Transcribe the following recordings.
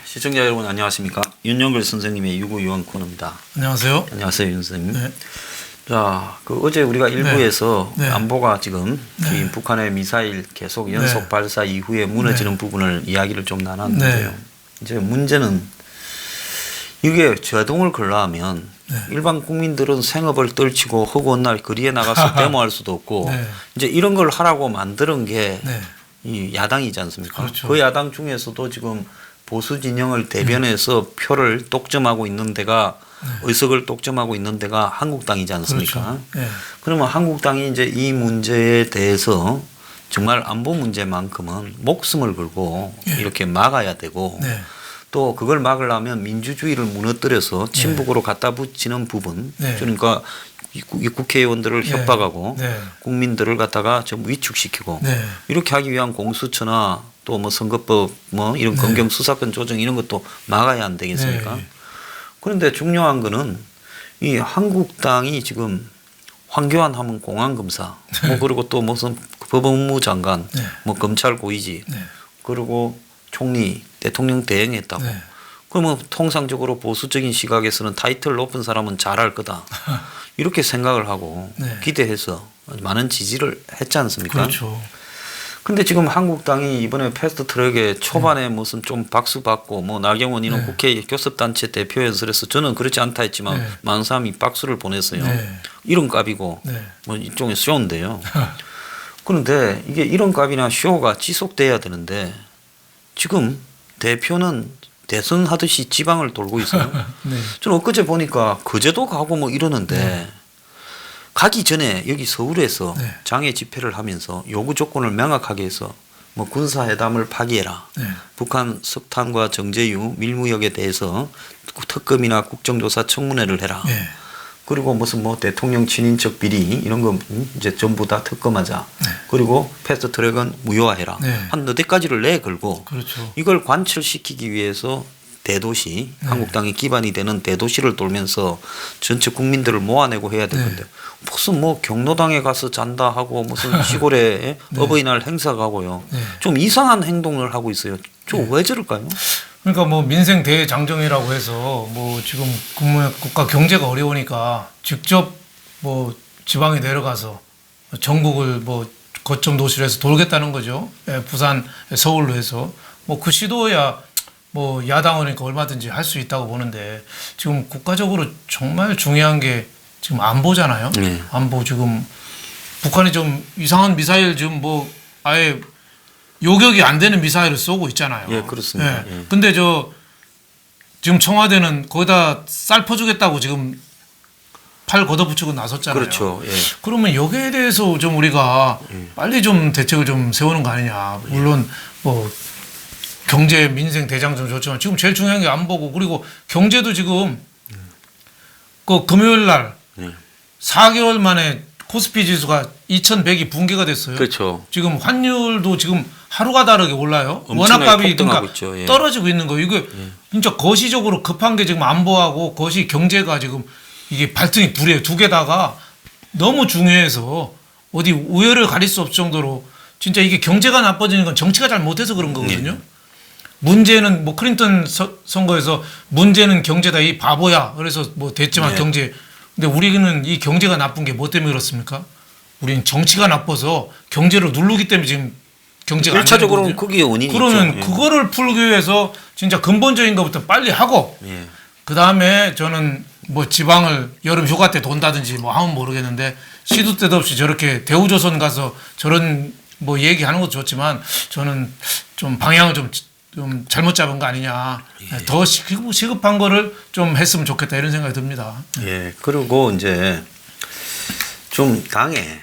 시청자 여러분 안녕하십니까? 윤영글 선생님의 유구유원 코너입니다. 안녕하세요. 안녕하세요, 윤 선생님. 네. 자, 어제 우리가 일부에서 네. 안보가 지금 네. 이 북한의 미사일 계속 연속 네. 발사 이후에 무너지는 부분을 이야기를 좀 나눴는데요. 이제 문제는 이게 제동을 걸려하면 일반 국민들은 생업을 떨치고 허구한 날 거리에 나가서 데모할 수도 없고 이제 이런 걸 하라고 만드는 게 이 야당이지 않습니까? 그렇죠. 그 야당 중에서도 지금 보수 진영을 대변해서 표를 독점하고 있는 데가 의석을 독점하고 있는 데가 한국당이지 않습니까? 그렇죠. 그러면 한국당이 이제 이 문제에 대해서 정말 안보 문제만큼은 목숨을 걸고 이렇게 막아야 되고 또 그걸 막으려면 민주주의를 무너뜨려서 친북으로 갖다 붙이는 부분 그러니까 이 국회의원들을 협박하고 국민들을 갖다가 좀 위축시키고 이렇게 하기 위한 공수처나 또 뭐 선거법 뭐 이런 검경 수사권 조정 이런 것도 막아야 안 되겠습니까? 그런데 중요한 거는 이 한국당이 지금 황교안 하면 공안검사 뭐 그리고 또 무슨 법무부 장관 뭐 검찰 고위직 그리고 총리 대통령 대행했다고 그러면 통상적으로 보수적인 시각에서는 타이틀 높은 사람은 잘할 거다 이렇게 생각을 하고 기대해서 많은 지지를 했지 않습니까? 그렇죠. 근데 지금 한국당이 이번에 패스트트랙에 초반에 무슨 좀 박수 받고 뭐 나경원 이런 국회 교섭단체 대표 연설에서 저는 그렇지 않다 했지만 많은 사람이 박수를 보냈어요. 이런 값이고 뭐 일종의 쇼인데요. 그런데 이게 이런 값이나 쇼가 지속돼야 되는데 지금 대표는 대선 하듯이 지방을 돌고 있어요. 저는 엊그제 보니까 거제도 가고 뭐 이러는데 가기 전에 여기 서울에서 장애 집회를 하면서 요구 조건을 명확하게 해서 뭐 군사회담을 파기해라. 북한 석탄과 정제유 밀무역에 대해서 특검이나 국정조사 청문회를 해라. 그리고 무슨 뭐 대통령 친인척 비리 이런 거 이제 전부 다 특검하자. 그리고 패스트트랙은 무효화해라. 한 너댓 가지를 내걸고 이걸 관철시키기 위해서 대도시 한국당의 기반이 되는 대도시를 돌면서 전체 국민들을 모아내고 해야 될 건데 무슨 뭐 경로당에 가서 잔다 하고 무슨 시골에 어버이날 행사 가고요. 좀 이상한 행동을 하고 있어요. 좀 왜 저럴까요? 그러니까 뭐 민생 대장정이라고 해서 뭐 지금 국가 경제가 어려우니까 직접 뭐 지방에 내려가서 전국을 뭐 거점 도시로 해서 돌겠다는 거죠. 부산, 서울로 해서 뭐 그 시도야 뭐 야당이니까 얼마든지 할 수 있다고 보는데 지금 국가적으로 정말 중요한 게 지금 안보잖아요. 안보 지금 북한이 좀 이상한 미사일 지금 뭐 아예 요격이 안 되는 미사일을 쏘고 있잖아요. 예, 그렇습니다. 근데 지금 청와대는 거기다 쌀 퍼주겠다고 지금 팔 걷어붙이고 나섰잖아요. 그렇죠. 그러면 여기에 대해서 좀 우리가 빨리 좀 대책을 좀 세우는 거 아니냐. 물론 뭐 경제 민생 대장 좀 좋지만 지금 제일 중요한 게 안보고 그리고 경제도 지금 그 금요일 날 4개월 만에 코스피 지수가 2,100이 붕괴가 됐어요. 그렇죠. 지금 환율도 지금 하루가 다르게 올라요. 원화값이 그러니까 떨어지고 있는 거예요. 이거 진짜 거시적으로 급한 게 지금 안보하고 거시 경제가 지금 이게 발등이 불이에요. 두 개다가 너무 중요해서 어디 우열을 가릴 수 없을 정도로 진짜 이게 경제가 나빠지는 건 정치가 잘 못해서 그런 거거든요. 문제는 뭐 클린턴 선거에서 문제는 경제다 이 바보야. 그래서 뭐 됐지만 경제. 근데 우리는 이 경제가 나쁜 게 뭐 때문에 그렇습니까? 우리는 정치가 나빠서 경제를 누르기 때문에 지금 경제가 안 되는 거거든요. 1차적으로는 그게 원인이죠. 그러면 그거를 풀기 위해서 진짜 근본적인 것부터 빨리 하고 그다음에 저는 뭐 지방을 여름 휴가 때 돈다든지 뭐 하면 모르겠는데 시도 때도 없이 저렇게 대우조선 가서 저런 뭐 얘기하는 것도 좋지만 저는 좀 방향을 좀 잘못 잡은 거 아니냐. 더 시급한 거를 좀 했으면 좋겠다 이런 생각이 듭니다. 그리고 이제 좀 당에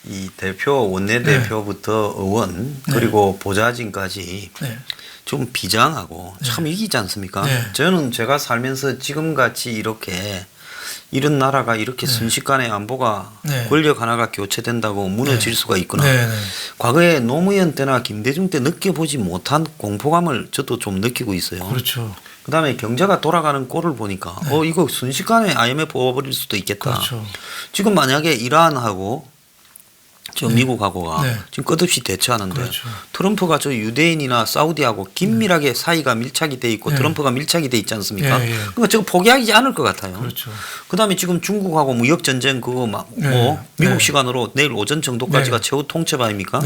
이 대표 원내대표부터 의원 그리고 보좌진까지 좀 비장하고 참 이기지 않습니까? 저는 제가 살면서 지금같이 이렇게 이런 나라가 이렇게 순식간에 안보가 권력 하나가 교체된다고 무너질 수가 있구나. 과거에 노무현 때나 김대중 때 느껴보지 못한 공포감을 저도 좀 느끼고 있어요. 그렇죠. 그다음에 경제가 돌아가는 꼴을 보니까 이거 순식간에 IMF 뽑아버릴 수도 있겠다. 지금 만약에 이란하고 저 미국하고가 네. 지금 끝없이 대처하는데 그렇죠. 트럼프가 저 유대인이나 사우디하고 긴밀하게 사이가 밀착이 돼 있고 트럼프가 밀착이 돼 있지 않습니까? 그러니까 저거 포기하지 않을 것 같아요. 그렇죠. 그다음에 지금 중국하고 무역 전쟁 그거 막 미국 시간으로 내일 오전 정도까지가 최후 통첩 아닙니까?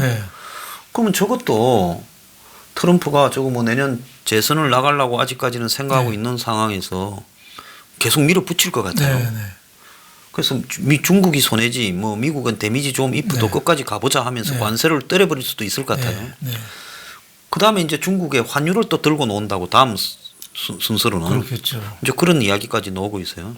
그러면 저것도 트럼프가 저거 뭐 내년 재선을 나가려고 아직까지는 생각하고 있는 상황에서 계속 밀어붙일 것 같아요. 그래서 중국이 손해지 뭐 미국은 데미지 좀 입어도 끝까지 가보자 하면서 관세를 때려버릴 수도 있을 것 같아요. 그다음에 이제 중국의 환율을 또 들고 놓는다고 다음 순서로는 그렇겠죠. 이제 그런 이야기까지 나오고 있어요.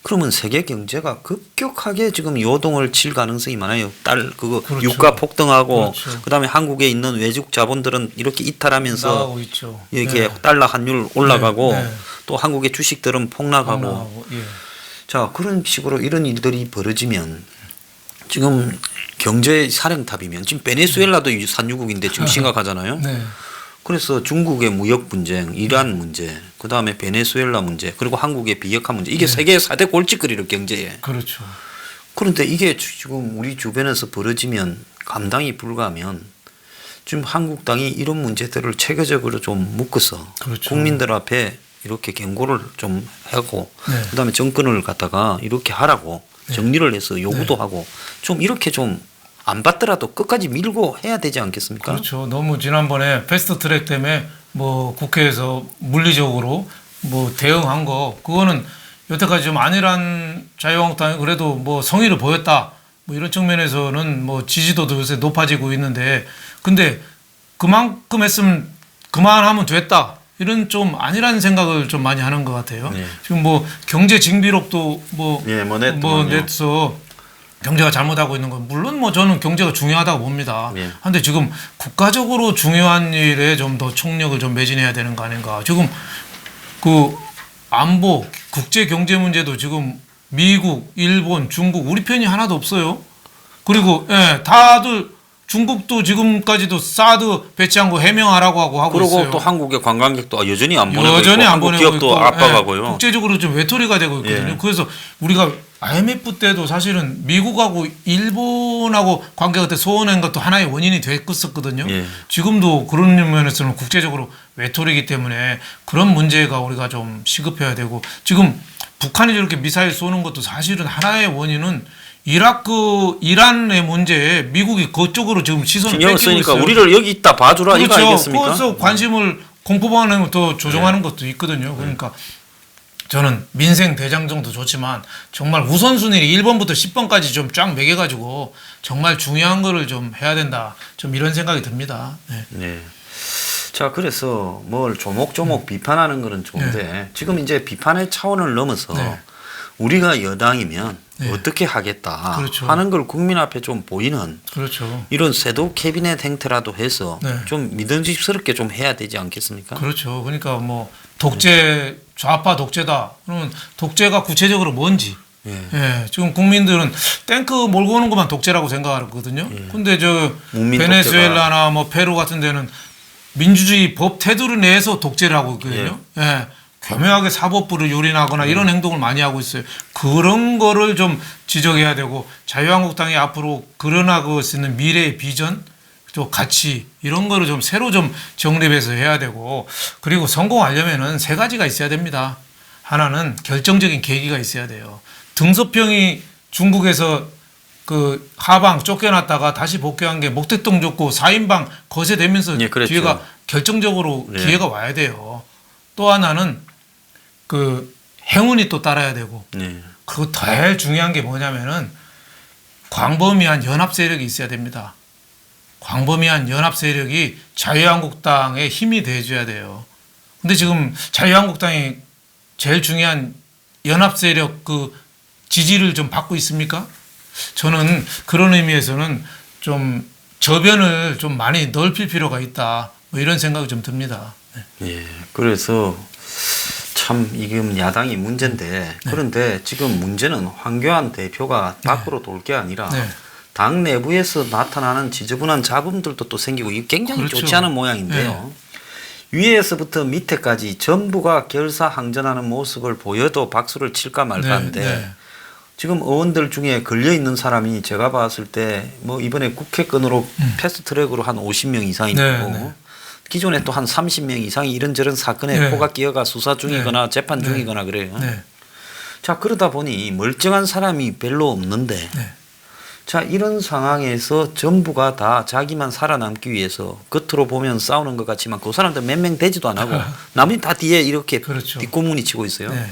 그러면 세계 경제가 급격하게 지금 요동을 칠 가능성이 많아요. 그거 그렇죠. 유가 폭등하고 그렇죠. 그다음에 한국에 있는 외국 자본들은 이렇게 이탈하면서 나가고 있죠. 이게 달러 환율 올라가고 또 한국의 주식들은 폭락하고 자 그런 식으로 이런 일들이 벌어지면 지금 경제 사령탑이면 지금 베네수엘라도 산유국인데 지금 심각하잖아요. 그래서 중국의 무역 분쟁, 이란 문제, 그다음에 베네수엘라 문제, 그리고 한국의 비핵화 문제 이게 세계 4대 골칫거리를 경제에. 그렇죠. 그런데 이게 지금 우리 주변에서 벌어지면 감당이 불가하면 지금 한국당이 이런 문제들을 체계적으로 좀 묶어서 그렇죠. 국민들 앞에 이렇게 경고를 좀 하고 그다음에 정권을 갖다가 이렇게 하라고 정리를 해서 요구도 하고 좀 이렇게 좀 안 받더라도 끝까지 밀고 해야 되지 않겠습니까? 그렇죠. 너무 지난번에 패스트트랙 때문에 뭐 국회에서 물리적으로 뭐 대응한 거 그거는 여태까지 좀 안일한 자유한국당이 그래도 뭐 성의를 보였다 뭐 이런 측면에서는 뭐 지지도도 요새 높아지고 있는데 근데 그만큼 했으면 그만하면 됐다. 이런 좀 안일한 생각을 좀 많이 하는 것 같아요. 지금 뭐 경제 징비록도 뭐 냈어. 경제가 잘못하고 있는 건 물론 뭐 저는 경제가 중요하다고 봅니다. 그런데 지금 국가적으로 중요한 일에 좀 더 총력을 좀 매진해야 되는 거 아닌가. 지금 그 안보, 국제 경제 문제도 지금 미국, 일본, 중국 우리 편이 하나도 없어요. 그리고 다들 중국도 지금까지도 사드 배치한 거 해명하라고 하고 그리고 있어요. 또 한국의 관광객도 여전히 안 보내고 여전히 있고 안 보내고 기업도 있고, 압박하고요. 국제적으로 좀 외톨이가 되고 있거든요. 그래서 우리가 IMF 때도 사실은 미국하고 일본하고 관계가 그때 소원한 것도 하나의 원인이 됐었거든요. 지금도 그런 면에서는 국제적으로 외톨이기 때문에 그런 문제가 우리가 좀 시급해야 되고 지금 북한이 저렇게 미사일 쏘는 것도 사실은 하나의 원인은 이란의 문제에 미국이 그쪽으로 지금 시선을 뺏기고 쓰니까 있어요. 우리를 여기 있다 봐주라 그렇죠. 이거 아니겠습니까? 그래서 관심을 공포방어는 또 조정하는 것도 있거든요. 그러니까 저는 민생 대장정도 좋지만 정말 우선순위 1번부터 10번까지 좀 쫙 매겨가지고 정말 중요한 거를 좀 해야 된다. 좀 이런 생각이 듭니다. 자, 그래서 뭘 조목조목 비판하는 거는 좋은데 지금 이제 비판의 차원을 넘어서 우리가 여당이면 어떻게 하겠다 그렇죠. 하는 걸 국민 앞에 좀 보이는 그렇죠. 이런 쇄도 캐비넷 행태라도 해서 좀 믿음직스럽게 좀 해야 되지 않겠습니까? 그렇죠. 그러니까 뭐 독재 좌파 독재다. 그러면 독재가 구체적으로 뭔지. 지금 국민들은 탱크 몰고 오는 것만 독재라고 생각하거든요. 근데 저 베네수엘라나 뭐 페루 같은 데는 민주주의 법 테두리 내에서 독재를 하고 있거든요. 교묘하게 사법부를 유린하거나 이런 행동을 많이 하고 있어요. 그런 거를 좀 지적해야 되고 자유한국당이 앞으로 그려나갈 수 있는 미래의 비전, 또 가치 이런 거를 좀 새로 좀 정립해서 해야 되고 그리고 성공하려면은 세 가지가 있어야 됩니다. 하나는 결정적인 계기가 있어야 돼요. 등소평이 중국에서 그 하방 쫓겨났다가 다시 복귀한 게 목택동 좋고 4인방 거세되면서 기회가 결정적으로 기회가 와야 돼요. 또 하나는 그 행운이 또 따라야 되고 그리고 제일 중요한 게 뭐냐면은 광범위한 연합 세력이 있어야 됩니다. 광범위한 연합 세력이 자유한국당의 힘이 돼줘야 돼요. 근데 지금 자유한국당이 제일 중요한 연합 세력 그 지지를 좀 받고 있습니까? 저는 그런 의미에서는 좀 저변을 좀 많이 넓힐 필요가 있다. 뭐 이런 생각이 좀 듭니다. 그래서 참 이게 야당이 문제인데 그런데 지금 문제는 황교안 대표가 밖으로 돌 게 아니라 당 내부에서 나타나는 지저분한 잡음들도 또 생기고 이게 굉장히 좋지 않은 모양인데요. 위에서부터 밑에까지 전부가 결사항전하는 모습을 보여도 박수를 칠까 말까인데 지금 의원들 중에 걸려 있는 사람이 제가 봤을 때 뭐 이번에 국회건으로 패스트트랙으로 한 50명 이상이 있고 네. 기존에 또 한 30명 이상이 이런저런 사건에 네. 포가 끼어가 수사 중이거나 재판 중이거나 그래요. 네. 자 그러다 보니 멀쩡한 사람이 별로 없는데 네. 자 이런 상황에서 정부가 다 자기만 살아남기 위해서 겉으로 보면 싸우는 것 같지만 그 사람들 몇 명 되지도 안 하고 남이 다 뒤에 이렇게 그렇죠. 뒷고문이 치고 있어요. 네.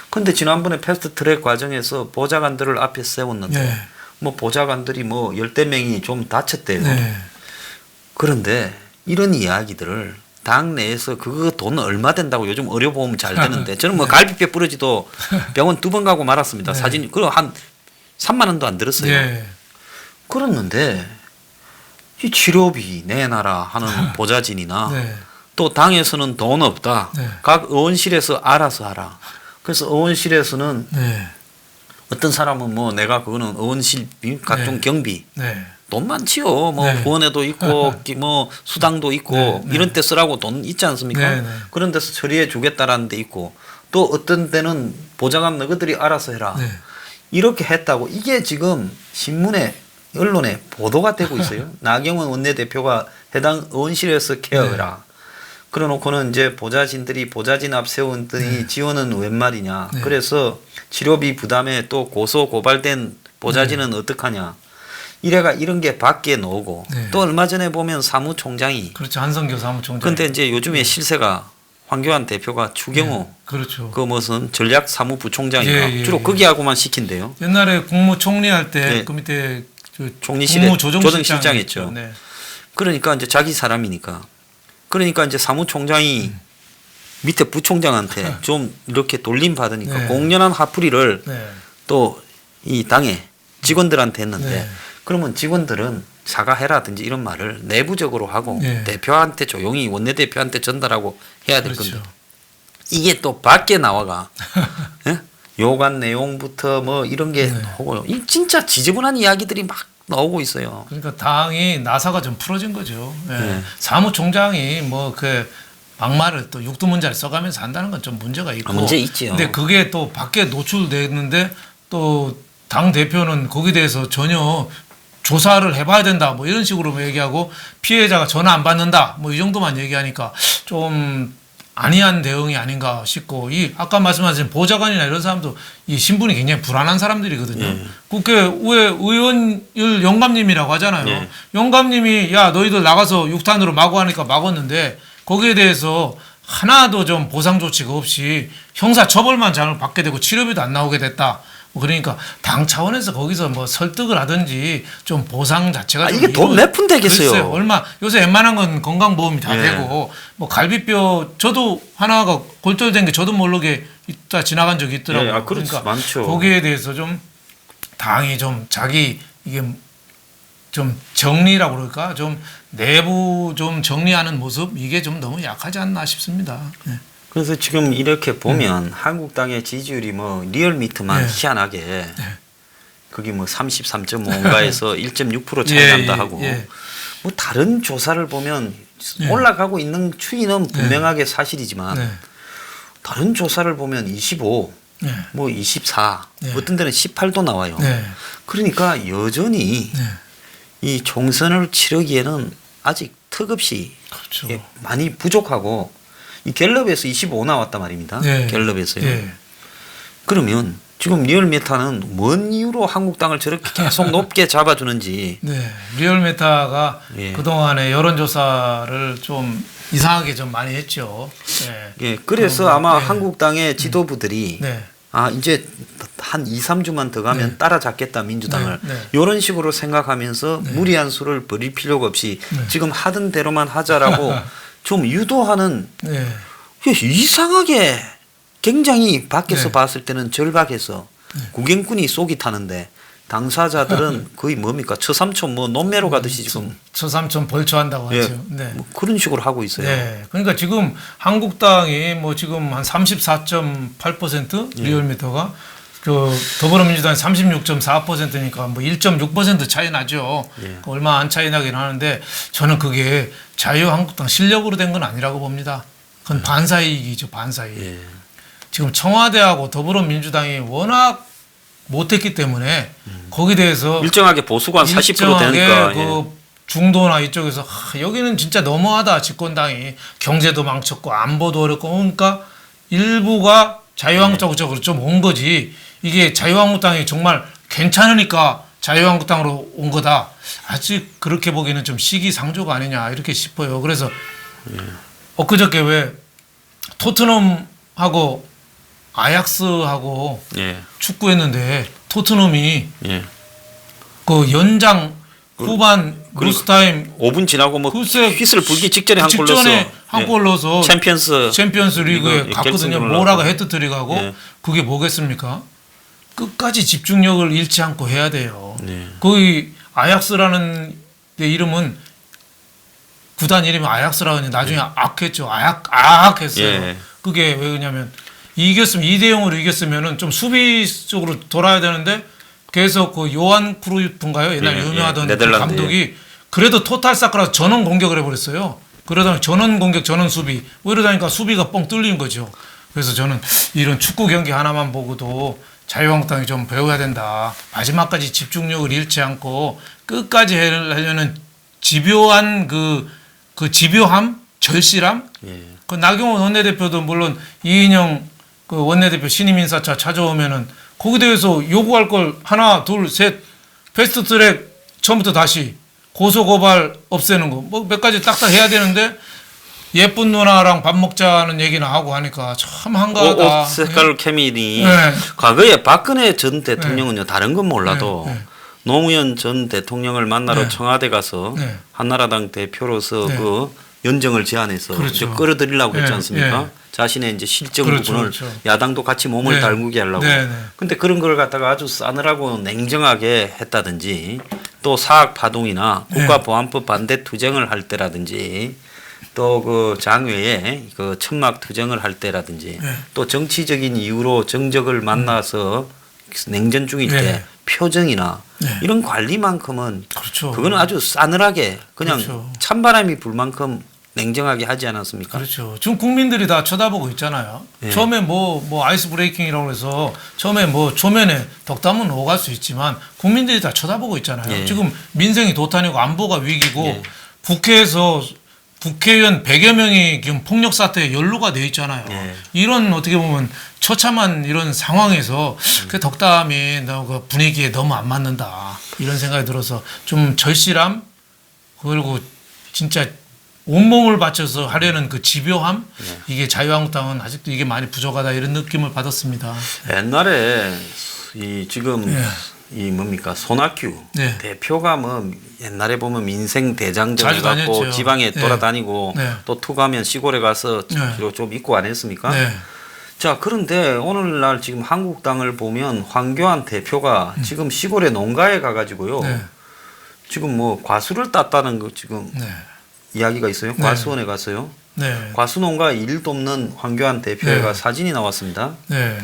근데 지난번에 패스트트랙 과정에서 보좌관들을 앞에 세웠는데 네. 뭐 보좌관들이 뭐 열대 명이 좀 다쳤대요. 네. 그런데 이런 이야기들을 당 내에서 그거 돈 얼마 된다고 요즘 의료 보험 잘 되는데 저는 뭐 갈비뼈 부러지도 병원 2번 가고 말았습니다. 네. 사진 그럼 한 3만 원도 안 들었어요. 네. 그랬는데 이 치료비 내놔라 하는 보좌진이나 네. 또 당에서는 돈 없다. 네. 각 의원실에서 알아서 하라. 그래서 의원실에서는 네. 어떤 사람은 뭐 내가 그거는 의원실 각종 네. 경비 네. 돈 많지요. 뭐 네. 구원에도 있고 뭐 수당도 있고 네. 네. 이런 데 쓰라고 돈 있지 않습니까? 네. 네. 그런 데서 처리해 주겠다라는 데 있고 또 어떤 데는 보좌관 너희들이 알아서 해라. 네. 이렇게 했다고 이게 지금 신문에 언론에 보도가 되고 있어요. 나경원 원내대표가 해당 의원실에서 케어해라. 그래놓고는 이제 보좌진들이 보좌진 앞 세웠더니 지원은 웬 말이냐. 네. 그래서 치료비 부담에 또 고소 고발된 보좌진은 어떡하냐. 이래가 이런 게 밖에 나오고 네. 또 얼마 전에 보면 사무총장이 그렇죠. 한성교 사무총장. 근데 이제 요즘에 실세가 황교안 대표가 추경호 그렇죠. 그 무슨 전략사무부총장인가 예, 예, 주로 예. 거기하고만 시킨대요. 옛날에 국무총리 할 때 네. 그 밑에 총리실에 국무조정실장 조정실장했죠. 네. 그러니까 이제 자기 사람이니까. 그러니까 이제 사무총장이 밑에 부총장한테 좀 이렇게 돌림 받으니까 네. 공연한 화풀이를 네. 또 이 당에 직원들한테 했는데 네. 그러면 직원들은 사과해라든지 이런 말을 내부적으로 하고 네. 대표한테 조용히 원내대표한테 전달하고 해야 될 그렇죠. 건데 이게 또 밖에 나와가 예? 요관 내용부터 뭐 이런 게 네. 나오고요. 이 진짜 지저분한 이야기들이 막 나오고 있어요. 그러니까 당이 나사가 좀 풀어진 거죠. 예. 네. 사무총장이 뭐 그 막말을 또 육두문자를 써가면서 한다는 건 좀 문제가 있고. 문제 있지요. 근데 그게 또 밖에 노출되는데 또 당 대표는 거기에 대해서 전혀 조사를 해봐야 된다 뭐 이런 식으로 얘기하고 피해자가 전화 안 받는다 뭐 이 정도만 얘기하니까 좀 안이한 대응이 아닌가 싶고 이 아까 말씀하신 보좌관이나 이런 사람도 이 신분이 굉장히 불안한 사람들이거든요. 예. 국회 의원일 영감님이라고 하잖아요. 예. 영감님이 야 너희들 나가서 6탄으로 마구 하니까 막았는데 거기에 대해서 하나도 좀 보상 조치가 없이 형사 처벌만 잘 받게 되고 치료비도 안 나오게 됐다. 그러니까 당 차원에서 거기서 뭐 설득을 하든지 좀 보상 자체가 좀 이게 돈 몇 푼 되겠어요. 글쎄요. 얼마 요새 웬만한 건 건강보험이 다 예. 되고 뭐 갈비뼈 저도 하나가 골절된 게 저도 모르게 있다 지나간 적이 있더라고요. 예, 그렇죠. 그러니까 많죠. 거기에 대해서 좀 당이 좀 자기 이게 좀 정리라고 그럴까 좀 내부 좀 정리하는 모습 이게 좀 너무 약하지 않나 싶습니다. 네. 그래서 지금 이렇게 보면 한국당의 지지율이 뭐 리얼미터만 네. 희한하게 거기 뭐 33.5인가에서 1.6% 차이 예, 난다 예, 하고 예. 뭐 다른 조사를 보면 예. 올라가고 있는 추이는 분명하게 사실이지만 네. 다른 조사를 보면 25, 네. 뭐 24, 네. 어떤 데는 18도 나와요. 네. 그러니까 여전히 네. 이 총선을 치르기에는 아직 턱없이 그렇죠. 예, 많이 부족하고 이 갤럽에서 25 나왔단 말입니다. 네. 갤럽에서요. 네. 그러면 지금 리얼메타는 뭔 이유로 한국당을 저렇게 계속 높게 잡아주는지. 네. 리얼메타가 예. 그동안에 여론조사를 좀 이상하게 좀 많이 했죠. 네. 예, 그래서 아마 네. 한국당의 지도부들이 네. 아 이제 한 2, 3주만 더 가면 네. 따라잡겠다 민주당을 네. 네. 이런 식으로 생각하면서 무리한 수를 벌일 필요가 없이 지금 하던 대로만 하자라고 좀 유도하는 네. 이상하게 굉장히 밖에서 네. 봤을 때는 절박해서 구경꾼이 쏘기 타는데 당사자들은 거의 뭡니까 처삼촌 뭐 논매로 가듯이 지금 처삼촌 벌초한다고 예, 하죠. 네. 뭐 그런 식으로 하고 있어요. 네. 그러니까 지금 한국당이 뭐 지금 한 34.8% 리얼미터가 그 더불어민주당이 36.4%니까 뭐 1.6% 차이 나죠. 예. 얼마 안 차이 나긴 하는데 저는 그게 자유한국당 실력으로 된 건 아니라고 봅니다. 그건 반사이익이죠, 반사이익. 예. 지금 청와대하고 더불어민주당이 워낙 못했기 때문에 거기에 대해서 일정하게 보수가 한 40% 일정하게 되니까. 그 예. 중도나 이쪽에서 여기는 진짜 너무하다 집권당이 경제도 망쳤고 안보도 어렵고 그러니까 일부가 자유한국당으로 좀 온 거지 이게 자유한국당이 정말 괜찮으니까 자유한국당으로 온 거다 아직 그렇게 보기에는 좀 시기상조가 아니냐 이렇게 싶어요. 그래서 엊그저께 왜 토트넘하고 아약스하고 예. 축구했는데 토트넘이 예. 그 연장 후반 루스타임 5분 지나고 뭐 글쎄, 휘슬 불기 직전에 한 골 넣어서 직전에 한 골 넣어서 챔피언스 리그에 리그 갔거든요. 결승전을 모라가 나왔고. 헤트트릭하고 예. 그게 뭐겠습니까? 끝까지 집중력을 잃지 않고 해야 돼요. 네. 거기 아약스라는 데 이름은 구단 이름이 아약스라고 했는데 나중에 악했죠. 악했어요. 예. 그게 왜 그러냐면 이겼으면 2대0으로 이겼으면은 좀 수비적으로 돌아야 되는데 계속 그 요한 크루이프인가요? 옛날 예, 유명하던 예. 그 네덜란드, 감독이 그래도 토탈 사크라 전원 공격을 해버렸어요. 그러다 전원 공격 전원 수비 뭐 이러다니까 수비가 뻥 뚫린 거죠. 그래서 저는 이런 축구 경기 하나만 보고도 자유한국당이 좀 배워야 된다. 마지막까지 집중력을 잃지 않고 끝까지 하려는 집요한 그 집요함, 절실함. 예. 그 나경원 원내대표도 물론 이인영 그 원내대표 신임 인사차 찾아오면은 거기에 대해서 요구할 걸 하나, 둘, 셋 패스트트랙 처음부터 다시 고소고발 없애는 거 뭐 몇 가지 딱딱 해야 되는데 예쁜 누나랑 밥 먹자는 얘기나 하고 하니까 참 한가하다. 옷 색깔 케미니 네. 과거에 박근혜 전 대통령은요 다른 건 몰라도 네. 노무현 전 대통령을 만나러 네. 청와대 가서 네. 한나라당 대표로서 네. 그 연정을 제안해서 그렇죠. 이제 끌어들이려고 했지 네. 않습니까? 네. 자신의 이제 실정 그렇죠. 부분을 그렇죠. 야당도 같이 몸을 네. 달구게 하려고. 네. 네. 근데 그런 걸 갖다가 아주 싸늘하고 냉정하게 했다든지 또 사학 파동이나 네. 국가보안법 반대 투쟁을 할 때라든지 또 그 장외에 그 천막 투쟁을 할 때라든지 네. 또 정치적인 이유로 정적을 만나서 냉전 중일 때 네. 표정이나 네. 이런 관리만큼은 그렇죠. 그거는 아주 싸늘하게 그냥 그렇죠. 찬바람이 불 만큼 냉정하게 하지 않았습니까? 그렇죠. 지금 국민들이 다 쳐다보고 있잖아요. 예. 처음에 뭐 아이스 브레이킹이라고 해서 처음에 뭐 초면에 덕담은 오갈 수 있지만 국민들이 다 쳐다보고 있잖아요. 예. 지금 민생이 도탄이고 안보가 위기고 예. 국회에서 국회의원 100여 명이 지금 폭력 사태에 연루가 돼 있잖아요. 예. 이런 어떻게 보면 처참한 이런 상황에서 그 덕담이 그 분위기에 너무 안 맞는다. 이런 생각이 들어서 좀 절실함 그리고 진짜 온몸을 바쳐서 하려는 그 집요함 이게 자유한국당은 아직도 이게 많이 부족하다 이런 느낌을 받았습니다. 옛날에 이 지금 예. 이 뭡니까 손학규 네. 대표가 뭐 옛날에 보면 민생 대장정 자주 해갖고 다녔죠. 지방에 네. 돌아다니고 네. 또 투가면 시골에 가서 네. 좀 있고 안 했습니까? 네. 자 그런데 오늘날 지금 한국당을 보면 황교안 대표가 지금 시골에 농가에 가가지고요 네. 지금 뭐 과수를 땄다는 거 지금 네. 이야기가 있어요. 네. 과수원에 가서요. 네. 과수농가 일 돕는 황교안 대표가 네. 사진이 나왔습니다. 네.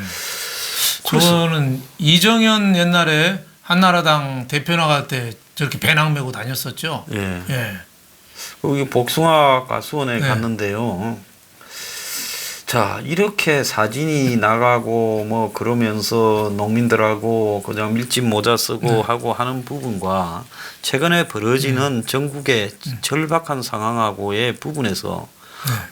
그래서- 저는 이정현 옛날에 한나라당 대표 나갈 때 저렇게 배낭 메고 다녔었죠. 예. 예. 여기 복숭아 가수원에 네. 갔는데요. 자 이렇게 사진이 나가고 뭐 그러면서 농민들하고 그냥 밀짚 모자 쓰고 네. 하고 하는 부분과 최근에 벌어지는 전국의 절박한 상황하고의 부분에서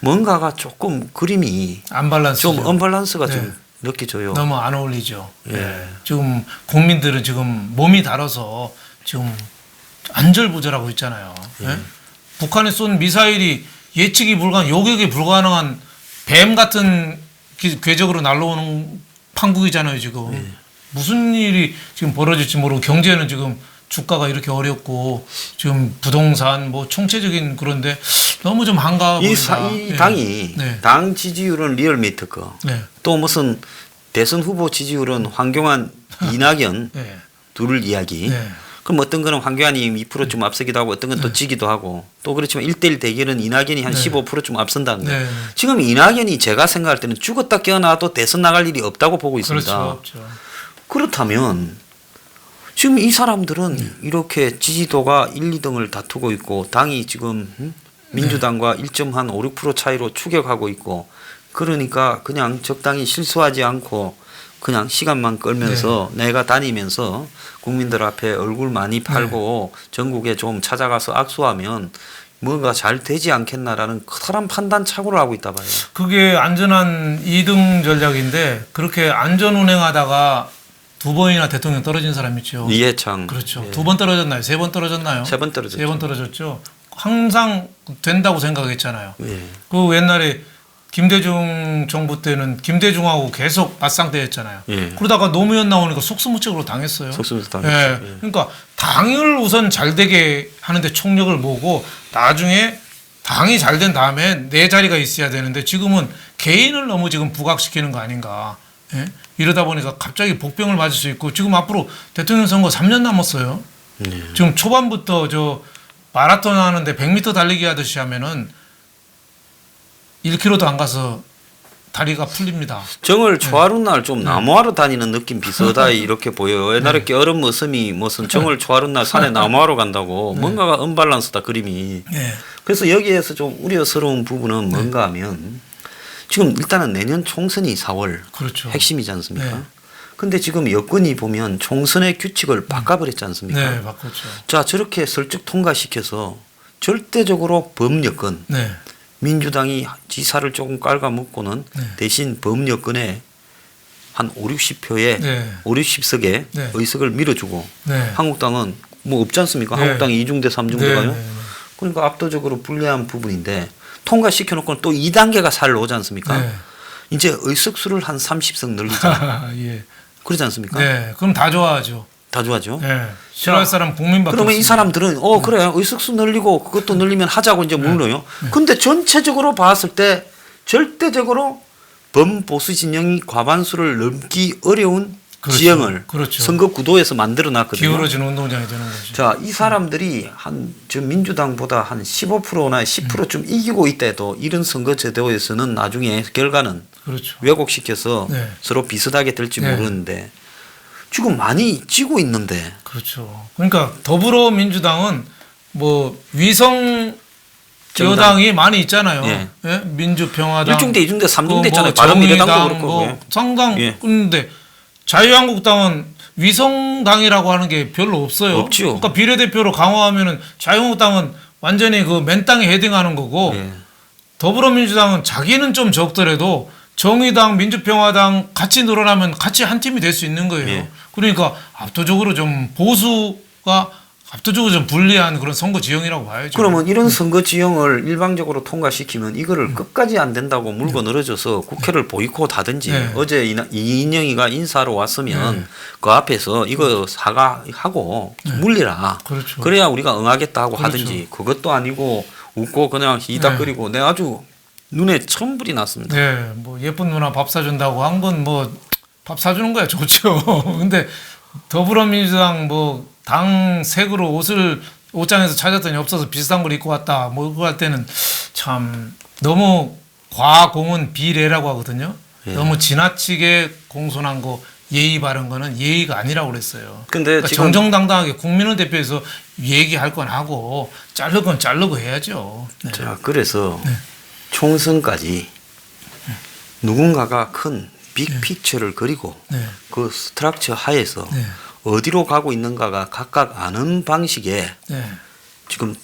뭔가가 조금 그림이 안 밸런스. 좀 언밸런스가 네. 좀 느껴져요. 너무 안 어울리죠. 예. 예. 지금 국민들은 지금 몸이 달아서 지금 안절부절하고 있잖아요. 예? 북한에 쏜 미사일이 예측이 불가능, 요격이 불가능한 뱀 같은 궤적으로 날라오는 판국이잖아요. 지금 무슨 일이 지금 벌어질지 모르고 경제는 지금 주가가 이렇게 어렵고 지금 부동산 뭐 총체적인 그런데 너무 좀 한가하고 이 당이 네. 당 지지율은 리얼미터 거. 네. 또 무슨 대선 후보 지지율은 황교안, 이낙연 네. 둘 이야기. 네. 그럼 어떤 거는 황교안이 2%좀 앞서기도 하고 어떤 건 또 지기도 하고 또 그렇지만 1대1 대결은 이낙연이 한 네. 15%좀 앞선다는 거예요. 네. 지금 이낙연이 제가 생각할 때는 죽었다 깨어나도 대선 나갈 일이 없다고 보고 있습니다. 그렇죠. 없죠. 그렇다면 지금 이 사람들은 이렇게 지지도가 1, 2등을 다투고 있고 당이 지금 민주당과 1.5, 6% 차이로 추격하고 있고 그러니까 그냥 적당히 실수하지 않고 그냥 시간만 끌면서 내가 다니면서 국민들 앞에 얼굴 많이 팔고 전국에 좀 찾아가서 악수하면 뭔가 잘 되지 않겠나라는 커다란 판단 착오를 하고 있다 봐요. 그게 안전한 2등 전략인데 그렇게 안전 운행하다가 2번이나 대통령 떨어진 사람 있죠. 이해창. 그렇죠. 예. 2번 떨어졌나요? 3번 떨어졌나요? 3번 떨어졌죠. 3번 떨어졌죠. 항상 된다고 생각했잖아요. 예. 그 옛날에 김대중 정부 때는 김대중하고 계속 맞상대했잖아요. 예. 그러다가 노무현 나오니까 속수무책으로 당했어요. 속수무책 당했죠. 예. 예. 그러니까 당을 우선 잘 되게 하는데 총력을 모으고 나중에 당이 잘 된 다음에 내 자리가 있어야 되는데 지금은 개인을 너무 지금 부각시키는 거 아닌가. 예? 이러다 보니까 갑자기 복병을 맞을 수 있고 지금 앞으로 대통령 선거 3년 남았어요. 지금 초반부터 저 마라톤 하는데 100m 달리기 하듯이 하면은 1km도 안 가서 다리가 풀립니다. 정을 초하루 날 좀 나무하러 다니는 느낌 비슷하다 이렇게 보여요. 옛날에 깨어른 모습이 무슨 정을 초하루 날 산에 나무하러 간다고 뭔가가 언밸런스다 그림이. 예. 그래서 여기에서 좀 우려스러운 부분은 뭔가 하면 지금 일단은 내년 총선이 4월 그렇죠. 핵심이지 않습니까? 네. 근데 지금 여권이 보면 총선의 규칙을 바꿔버렸지 않습니까? 네, 바꿨죠. 자, 저렇게 슬쩍 통과시켜서 절대적으로 범여권, 네. 민주당이 지사를 조금 깔아먹고는 네. 대신 범여권에 한 5, 60표에 네. 5, 60석의 네. 의석을 밀어주고 네. 한국당은 뭐 없지 않습니까? 네. 한국당이 2중대 3중대 네. 가요. 네. 그러니까 압도적으로 불리한 부분인데 통과시켜놓고는 또 2단계가 살로 오지 않습니까? 네. 이제 의석수를 한 30석 늘리자. 예. 그러지 않습니까? 네. 그럼 다 좋아하죠. 다 좋아죠. 네. 싫어할 사람 국민밖에 그러면 이 없습니다. 사람들은 그래 의석수 늘리고 그것도 늘리면 하자고 이제 물러요. 네. 근데 전체적으로 봤을 때 절대적으로 범보수 진영이 과반수를 넘기 어려운 그렇죠. 지형을 그렇죠. 선거 구도에서 만들어 놨거든요. 기울어진 운동장이 되는 거죠. 자, 이 사람들이 저 민주당보다 한 15%나 10%좀 이기고 있대도 이런 선거 제도에서는 나중에 결과는 그렇죠. 왜곡시켜서 네. 서로 비슷하게 될지 네. 모르는데 지금 많이 지고 있는데 그렇죠. 그러니까 더불어민주당은 뭐 위성 여당이 많이 있잖아요. 예. 예? 민주평화당, 1중대, 2중대, 3중대 그 있잖아요. 뭐 바른미래당도 정의당, 그렇고. 뭐 예. 상당 예. 근데 자유한국당은 위성당이라고 하는 게 별로 없어요. 없죠. 그러니까 비례대표로 강화하면은 자유한국당은 완전히 그 맨땅에 헤딩하는 거고 예. 더불어민주당은 자기는 좀 적더라도 정의당, 민주평화당 같이 늘어나면 같이 한 팀이 될 수 있는 거예요. 예. 그러니까 압도적으로 좀 보수가 압도적으로 좀 불리한 그런 선거 지형이라고 봐야죠. 그러면 이런 선거 지형을 일방적으로 통과시키면 이거를 끝까지 안 된다고 물고 늘어져서 국회를 보이콧하든지 네. 어제 이인영이가 인사하러 왔으면 네. 그 앞에서 이거 사과하고 물리라. 그렇죠. 그래야 우리가 응하겠다 하고 그렇죠. 하든지 그것도 아니고 웃고 그냥 히닥거리고 내가 아주 눈에 천불이 났습니다. 네, 뭐 예쁜 누나 밥 사준다고 한 건 뭐 밥 사주는 거야 좋죠. 근데 더불어민주당 뭐 당 색으로 옷을 옷장에서 찾았더니 없어서 비슷한 걸 입고 왔다. 뭐 그거 할 때는 참 너무 과공은 비례라고 하거든요. 예. 너무 지나치게 공손한 거 예의 바른 거는 예의가 아니라고 그랬어요. 근데 그러니까 지금 정정당당하게 국민을 대표해서 얘기할 건 하고 자를 건 자르고 해야죠. 네. 자, 그래서 총선까지 누군가가 큰 빅픽처를 그리고 네. 그 스트럭처 하에서 네. 어디로 가고 있는가가 각각 아는 방식의 네. 지금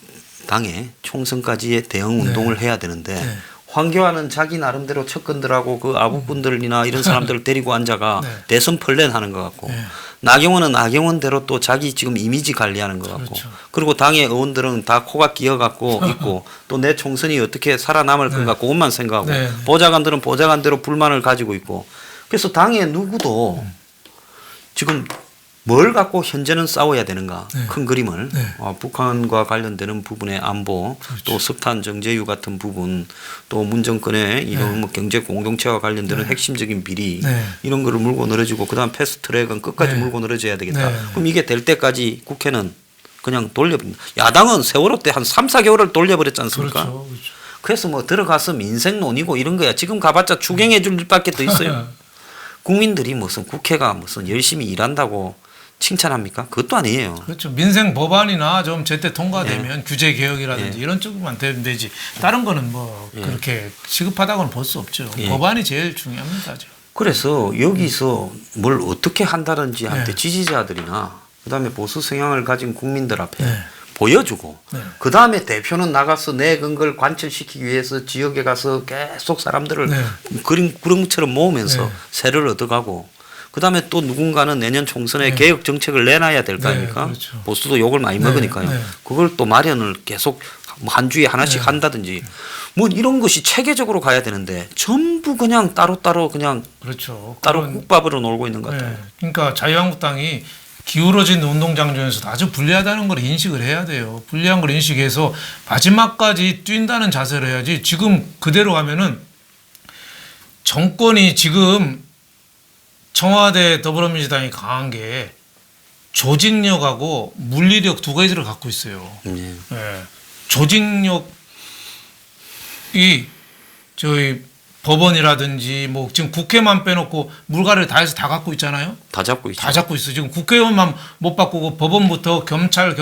당의 총선까지의 대응 운동을 해야 되는데 네. 황교안은 자기 나름대로 척근들하고 그 아부분들이나 이런 사람들을 데리고 앉아가 네. 대선 플랜하는 것 같고 네. 나경원은 나경원대로 또 자기 지금 이미지 관리하는 것 같고 그렇죠. 그리고 당의 의원들은 다 코가 끼어갖고 있고 또 내 총선이 어떻게 살아남을 것 같고 그것만 생각하고 네. 보좌관들은 보좌관대로 불만을 가지고 있고 그래서 당의 누구도 지금 뭘 갖고 현재는 싸워야 되는가 네. 큰 그림을 네. 북한과 관련되는 부분의 안보 또 석탄 정제유 같은 부분 또 문정권의 이런 뭐 경제 공동체와 관련되는 핵심적인 비리 네. 이런 거를 물고 늘어지고 그다음 패스트트랙은 끝까지 네. 물고 늘어져야 되겠다. 네. 그럼 이게 될 때까지 국회는 그냥 돌려버린다. 야당은 세월호 때 한 3, 4개월을 돌려버렸지 않습니까? 그렇죠. 그렇죠. 그래서 뭐 들어가서 민생 논의고 이런 거야. 지금 가봤자 추경해 줄 일밖에 더 있어요. 국민들이 무슨 국회가 무슨 열심히 일한다고 칭찬합니까? 그것도 아니에요. 그렇죠. 민생 법안이나 좀 제때 통과되면 규제 개혁이라든지 이런 쪽만 되면 되지. 다른 거는 뭐 그렇게 시급하다고는 볼 수 없죠. 법안이 제일 중요합니다. 그래서 여기서 뭘 어떻게 한다든지 할 때 네. 지지자들이나 그다음에 보수 성향을 가진 국민들 앞에 네. 보여주고 네. 그다음에 대표는 나가서 내 근거를 관철시키기 위해서 지역에 가서 계속 사람들을 네. 구렁처럼 모으면서 네. 세를 얻어가고 그다음에 또 누군가는 내년 총선에 네. 개혁 정책을 내놔야 될 거 네, 아닙니까? 그렇죠. 보수도 욕을 많이 네, 먹으니까요. 네. 그걸 또 마련을 계속 한 주에 하나씩 네. 한다든지 뭐 이런 것이 체계적으로 가야 되는데 전부 그냥 따로따로 그냥 그렇죠. 따로 그런- 국밥으로 놀고 있는 것 같아요. 네. 그러니까 자유한국당이 기울어진 운동장전에서 아주 불리하다는 걸 인식을 해야 돼요. 불리한 걸 인식해서 마지막까지 뛴다는 자세를 해야지. 지금 그대로 가면은 정권이 지금 청와대 더불어민주당이 강한 게 조직력하고 물리력 두 가지를 갖고 있어요. 네. 예. 조직력이 저희 법원이라든지 뭐 지금 국회만 빼놓고 물갈이를 다 해서 다 갖고 있잖아요. 다 잡고 있죠. 다 잡고 있어. 지금 국회의원만 못 바꾸고 법원부터 경찰,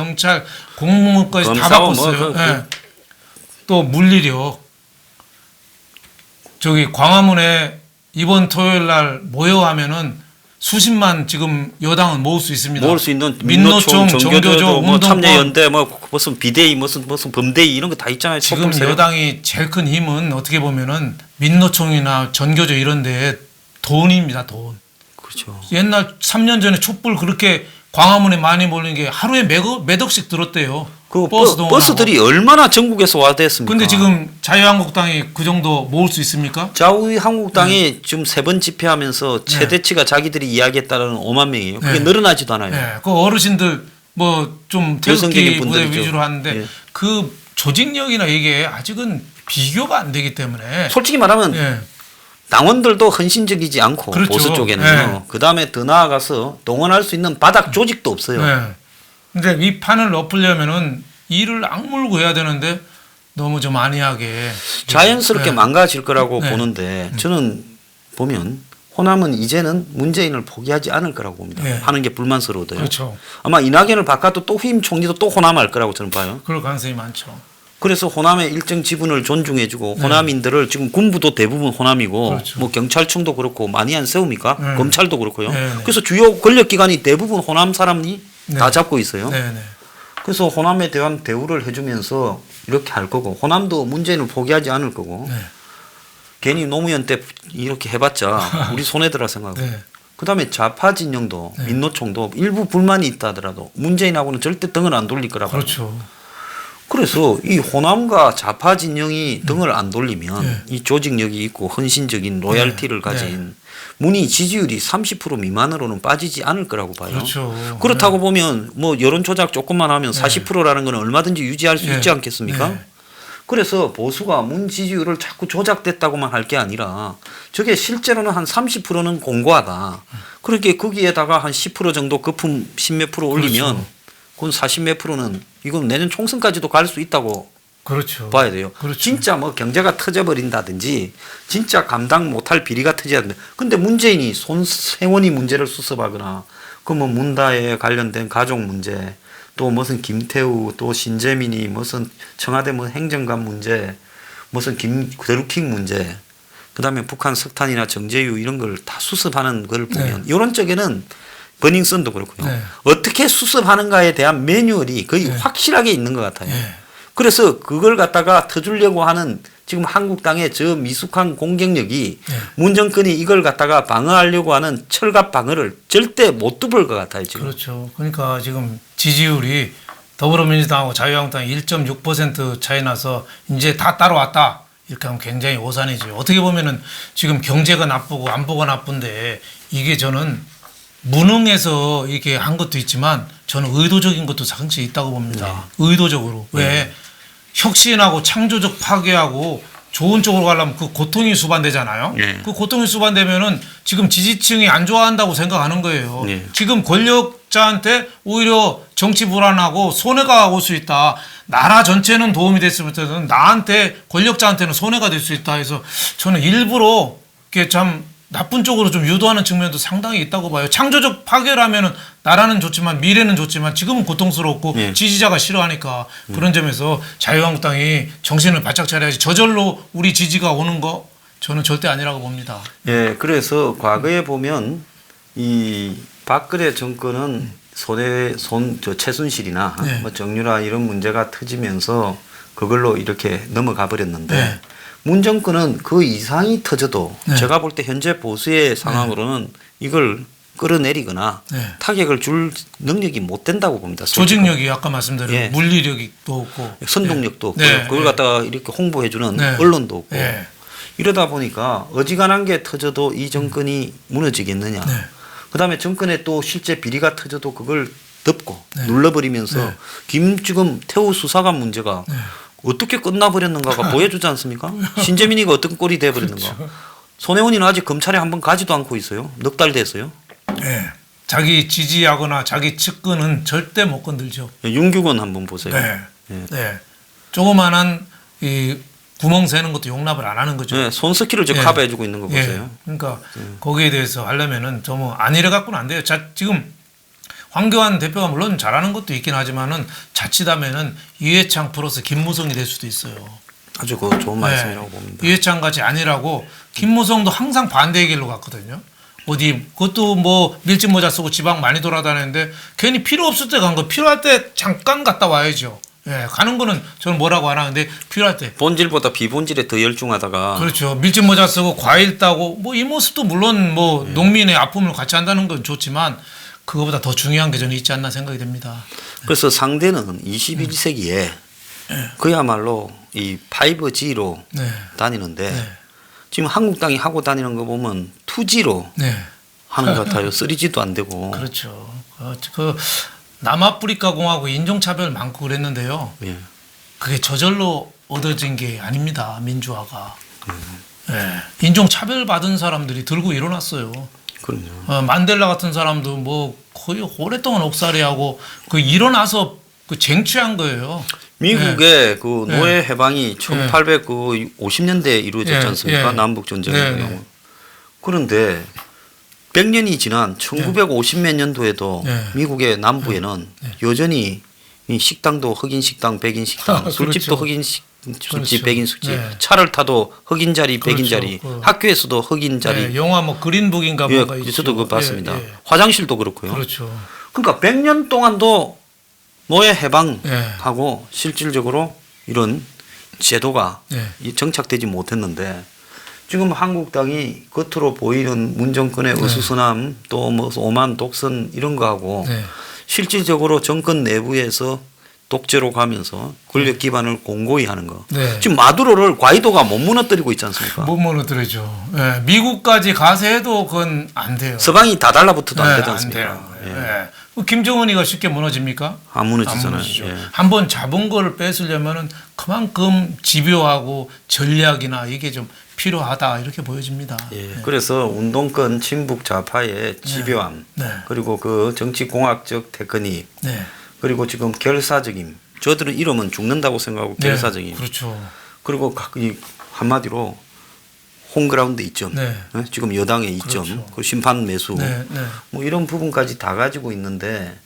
공무원까지 다 검사원 뭐 바꿨어요. 예. 또 물리력. 저기 광화문에 이번 토요일 날 모여 하면은 수십만 지금 여당은 모을 수 있습니다. 모을 수 있는 민노총, 민노총, 정교조, 정교조, 뭐 운동권. 참여연대, 뭐 무슨 비대위, 무슨 범대위 이런 거 다 있잖아요. 지금 촛불 세력. 여당이 제일 큰 힘은 어떻게 보면은 민노총이나 전교조 이런 데에 돈입니다. 돈. 그렇죠. 옛날 3년 전에 촛불 그렇게 광화문에 많이 몰린 게 하루에 몇 억씩 들었대요. 그 버스 동원하고. 버스들이 얼마나 전국에서 와대했습니까? 근데 지금 자유한국당이 그 정도 모을 수 있습니까? 자유한국당이 지금 3번 집회하면서 최대치가 자기들이 이야기했다는 5만 명이에요. 그게 네. 늘어나지도 않아요. 예. 그 어르신들 뭐 좀 여성적인 태극기 무대 분들이죠. 위주로 하는데 예. 그 조직력이나 이게 아직은 비교가 안 되기 때문에 솔직히 말하면 예. 당원들도 헌신적이지 않고 그렇죠. 보수 쪽에는요. 네. 그다음에 더 나아가서 동원할 수 있는 바닥 조직도 없어요. 네. 근데 이 판을 엎으려면은 이를 악물고 해야 되는데 너무 좀 안이하게 자연스럽게 네. 망가질 거라고 네. 보는데 저는 보면 호남은 이제는 문재인을 포기하지 않을 거라고 봅니다. 네. 하는 게 불만스러워도요. 그렇죠. 아마 이낙연을 바꿔도 또 후임 총리도 또 호남할 거라고 저는 봐요. 그럴 가능성이 많죠. 그래서 호남의 일정 지분을 존중해주고 네. 호남인들을 지금 군부도 대부분 호남이고 그렇죠. 뭐 경찰청도 그렇고 많이 안 세웁니까? 네. 검찰도 그렇고요. 네, 네. 그래서 주요 권력기관이 대부분 호남 사람이 네. 다 잡고 있어요. 네네. 그래서 호남에 대한 대우를 해주면서 이렇게 할 거고 호남도 문재인을 포기하지 않을 거고 네. 괜히 노무현 때 이렇게 해봤자 우리 손해더라 생각하고 네. 그다음에 좌파 진영도 네. 민노총도 일부 불만이 있다 하더라도 문재인하고는 절대 등을 안 돌릴 거라고 그렇죠. 그래서 이 호남과 좌파 진영이 등을 안 돌리면 네. 이 조직력이 있고 헌신적인 로얄티를 네. 가진 문희 지지율이 30% 미만으로는 빠지지 않을 거라고 봐요. 그렇죠. 그렇다고 보면 뭐 여론 조작 조금만 하면 40%라는 건 얼마든지 유지할 수 네. 있지 않겠습니까? 네. 그래서 보수가 문 지지율을 자꾸 조작됐다고만 할 게 아니라 저게 실제로는 한 30%는 공고하다. 그렇게 거기에다가 한 10% 정도 거품 10몇 프로 올리면 그렇죠. 그건 40몇 프로는 이건 내년 총선까지도 갈 수 있다고 그렇죠. 봐야 돼요. 그렇죠. 진짜 뭐 경제가 터져버린다든지 진짜 감당 못할 비리가 터져야 근데 문재인이 손세원이 문제를 수습하거나 그 뭐 문다에 관련된 가족 문제 또 무슨 김태우 또 신재민이 무슨 청와대 뭐 행정관 문제 무슨 대루킹 문제 그다음에 북한 석탄이나 정제유 이런 걸 다 수습하는 걸 보면 이런 쪽에는 버닝썬도 그렇고요. 네. 어떻게 수습하는가에 대한 매뉴얼이 거의 네. 확실하게 있는 것 같아요. 네. 그래서 그걸 갖다가 터주려고 하는 지금 한국당의 저 미숙한 공격력이 네. 문 정권이 이걸 갖다가 방어하려고 하는 철갑 방어를 절대 못 뚫을 것 같아요. 지금. 그렇죠. 그러니까 지금 지지율이 더불어민주당하고 자유한국당이 1.6% 차이 나서 이제 다 따라왔다. 이렇게 하면 굉장히 오산이죠. 어떻게 보면은 지금 경제가 나쁘고 안보가 나쁜데 이게 저는 무능해서 이렇게 한 것도 있지만 저는 의도적인 것도 상당히 있다고 봅니다. 의도적으로. 왜? 혁신하고 창조적 파괴하고 좋은 쪽으로 가려면 그 고통이 수반되잖아요. 네. 그 고통이 수반되면은 지금 지지층이 안 좋아한다고 생각하는 거예요. 네. 지금 권력자한테 오히려 정치 불안하고 손해가 올 수 있다. 나라 전체는 도움이 됐으면 나한테 권력자한테는 손해가 될 수 있다 해서 저는 일부러 이렇게 참 나쁜 쪽으로 좀 유도하는 측면도 상당히 있다고 봐요. 창조적 파괴라면은 나라는 좋지만 미래는 좋지만 지금은 고통스럽고 네. 지지자가 싫어하니까 그런 점에서 자유한국당이 정신을 바짝 차려야지 저절로 우리 지지가 오는 거 저는 절대 아니라고 봅니다. 예, 그래서 과거에 보면 이 박근혜 정권은 최순실이나 네. 뭐 정유라 이런 문제가 터지면서 그걸로 이렇게 넘어가 버렸는데 네. 문 정권은 그 이상이 터져도 네. 제가 볼 때 현재 보수의 상황으로는 이걸 끌어내리거나 네. 타격을 줄 능력이 못 된다고 봅니다. 조직력이 아까 말씀드린 예. 물리력도 없고 선동력도 없고 네. 그걸 갖다가 이렇게 홍보해주는 네. 언론도 없고 네. 이러다 보니까 어지간한 게 터져도 이 정권이 무너지겠느냐. 네. 그다음에 정권에 또 실제 비리가 터져도 그걸 덮고 네. 눌러버리면서 네. 지금 태우 수사관 문제가 네. 어떻게 끝나버렸는가가 보여주지 않습니까? 신재민이가 어떤 꼴이 돼버렸는가. 그렇죠. 손혜원이는 아직 검찰에 한 번 가지도 않고 있어요. 넉 달 됐어요. 네. 자기 지지하거나 자기 측근은 절대 못 건들죠. 윤규건 한번 보세요. 네. 예. 네. 조그만한 이 구멍 새는 것도 용납을 안 하는 거죠. 네, 손스키를 지금 예. 커버해주고 있는 거 예. 보세요. 그러니까 거기에 대해서 하려면은 좀 안일해 갖고는 안 돼요. 지금 황교안 대표가 물론 잘하는 것도 있긴 하지만은 자칫하면은 이해창 플러스 김무성이 될 수도 있어요. 아주 그 좋은 말씀이라고 봅니다. 이해창 같이 아니라고 김무성도 항상 반대의 길로 갔거든요. 어디 그것도 뭐 밀짚 모자 쓰고 지방 많이 돌아다니는데 괜히 필요 없을 때 간 거 필요할 때 잠깐 갔다 와야죠. 예, 가는 거는 저는 뭐라고 안 하는데 필요할 때. 본질보다 비본질에 더 열중하다가 그렇죠. 밀짚 모자 쓰고 과일 따고 뭐 이 모습도 물론 뭐 농민의 아픔을 같이 한다는 건 좋지만 그거보다 더 중요한 게 저는 있지 않나 생각이 됩니다. 그래서 상대는 21세기에 그야말로 이 5G로 네. 다니는데 네. 지금 한국당이 하고 다니는 거 보면 2G로 네. 하는 것 같아요. 3G도 안 되고. 그렇죠. 그 남아프리카 공화국 인종차별 많고 그랬는데요. 예. 그게 저절로 얻어진 게 아닙니다. 민주화가. 예. 인종차별 받은 사람들이 들고 일어났어요. 그럼요. 만델라 같은 사람도 뭐 거의 오랫동안 옥살이하고 그 일어나서 그 쟁취한 거예요. 미국의 그 노예 해방이 1850년대에 이루어졌지 예. 않습니까? 예. 남북 전쟁의 네, 경우. 네. 그런데 100년이 지난 1950몇 년도에도 네. 미국의 남부에는 여전히 이 식당도 흑인 식당, 백인 식당, 술집도 그렇죠. 흑인 술집, 그렇죠. 백인 술집, 네. 차를 타도 흑인 자리, 백인 그렇죠. 자리, 학교에서도 흑인 자리. 네, 영화 뭐 그린북인가 예, 뭔가 있죠. 저도 그거 봤습니다. 예, 예. 화장실도 그렇고요. 그렇죠. 그러니까 100년 동안도 노예 예. 해방하고 실질적으로 이런 제도가 예. 정착되지 못했는데 지금 한국당이 겉으로 보이는 문정권의 어수선함 또 뭐 오만 독선 이런 거하고 네. 실질적으로 정권 내부에서 독재로 가면서 권력 기반을 공고히 하는 거. 네. 지금 마두로를 과이도가 못 무너뜨리고 있지 않습니까? 못 무너뜨리죠. 예. 미국까지 가세해도 그건 안 돼요. 서방이 다 달라붙어도 안 되지 안 않습니까? 돼요. 예. 예. 그 김정은이가 쉽게 무너집니까? 안 무너지잖아요. 무너지죠. 예. 한번 잡은 거를 뺏으려면은 그만큼 집요하고 전략이나 이게 좀 필요하다 이렇게 보여집니다. 예. 그래서 운동권 친북 좌파의 집요함 네. 그리고 그 정치 공학적 테크닉 네. 그리고 지금 결사적임 저들은 이러면 죽는다고 생각하고 결사적임 그렇죠. 그리고 이 한마디로 홈그라운드 이점 네. 지금 여당의 이점 그렇죠. 그 심판 매수 네. 네. 뭐 이런 부분까지 다 가지고 있는데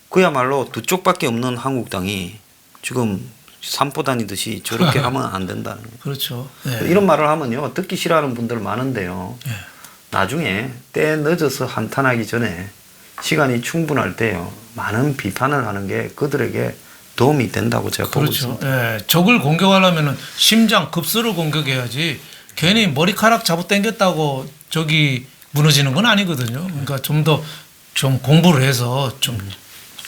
그야말로 두 쪽밖에 없는 한국당이 지금 산보 다니듯이 저렇게 하면 안 된다는 거예요. 그렇죠. 네. 이런 말을 하면요 듣기 싫어하는 분들 많은데요. 네. 나중에 때 늦어서 한탄하기 전에 시간이 충분할 때요 많은 비판을 하는 게 그들에게 도움이 된다고 제가 보고 그렇죠. 있습니다. 예. 적을 공격하려면은 심장 급수를 공격해야지 괜히 머리카락 잡아당겼다고 적이 무너지는 건 아니거든요. 그러니까 좀 더 좀 공부를 해서 좀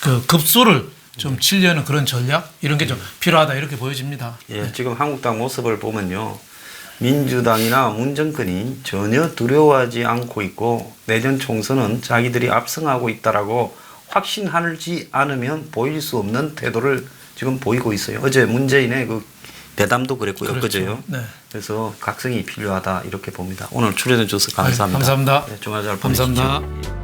그 급수를 좀 치려는 그런 전략 이런 게 좀 필요하다 이렇게 보여집니다. 예, 지금 한국당 모습을 보면요. 민주당이나 문정권이 전혀 두려워하지 않고 있고 내년 총선은 자기들이 압승하고 있다라고 확신하지 않으면 보일 수 없는 태도를 지금 보이고 있어요. 어제 문재인의 그 대담도 그랬고요. 그렇죠. 그제요. 네. 그래서 각성이 필요하다 이렇게 봅니다. 오늘 출연해 주셔서 감사합니다. 감사합니다. 네, 주말 잘 감사합니다. 보내십시오.